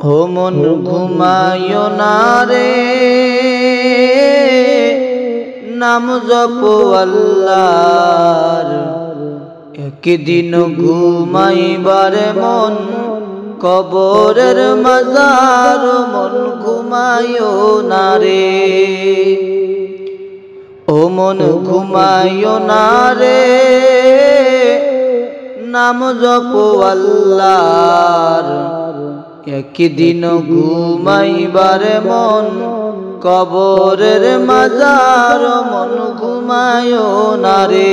ও মন ঘুমায়ো না রে, নাম জপো আল্লাহর। একদিন ঘুমাইবার মন কবরের মাজার, মন ঘুমায়ো না রে। ও মন ঘুমায়ো না রে, নাম জপো আল্লাহর। একদিন ঘুমাইবার মন কবরের মাজার, মন ঘুমায়ো না রে।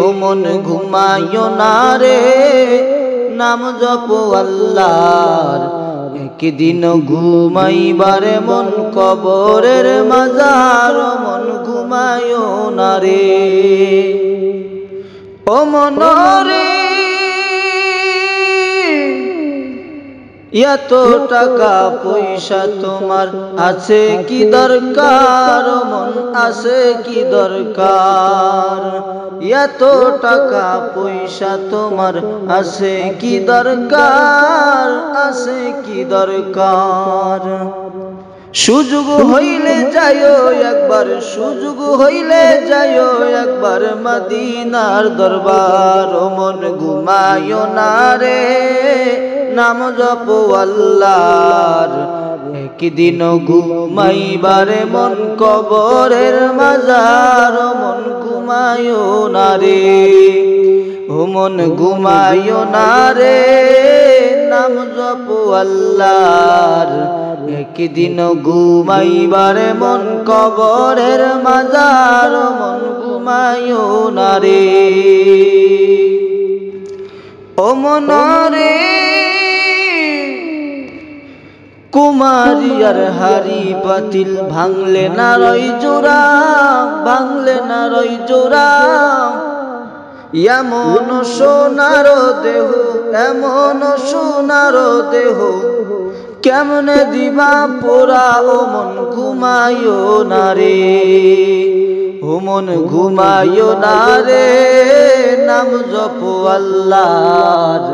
ও মন ঘুমায়ো না রে, নাম জপো আল্লাহর। একদিন ঘুমাইবার মন কবরের মাজার, মন ঘুমায়ো না রে। ও মন রে, এত টাকা পয়সা তোমার আছে কি দরকার, মন আছে কি দরকার। এত টাকা পয়সা তোমার আছে কি দরকার, আছে কি দরকার। সুযোগ হইলে যাইও একবার, সুযোগ হইলে যাইও একবার মদিনার দরবার। ও মন ঘুমায়ো না রে, নাম জপো আল্লাহর। একদিন ঘুমাইবারে মন কবরের মাজার, মন ঘুমায়ো না রে। ও মন ঘুমায়ো না রে, নাম জপো আল্লাহর। একদিন ঘুমাইবারে মন কবরের মাজার, মন ঘুমায়ো না রে। ও মন রে, কুমারী আর হারি পাতিল ভাঙলে না রই জোড়া, ভাঙলে না রই জোড়া। এমন সোনার দেহ, এমন সোনার দেহ কেমনে দিবা পোড়া। ও মন ঘুমায়ো না রে, ও মন ঘুমায়ো না রে, নাম জপো আল্লাহর।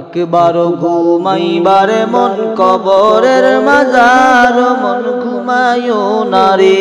একবার ঘুমাইবারে মন কবরের মাজার, মন ঘুমায়ো না রে।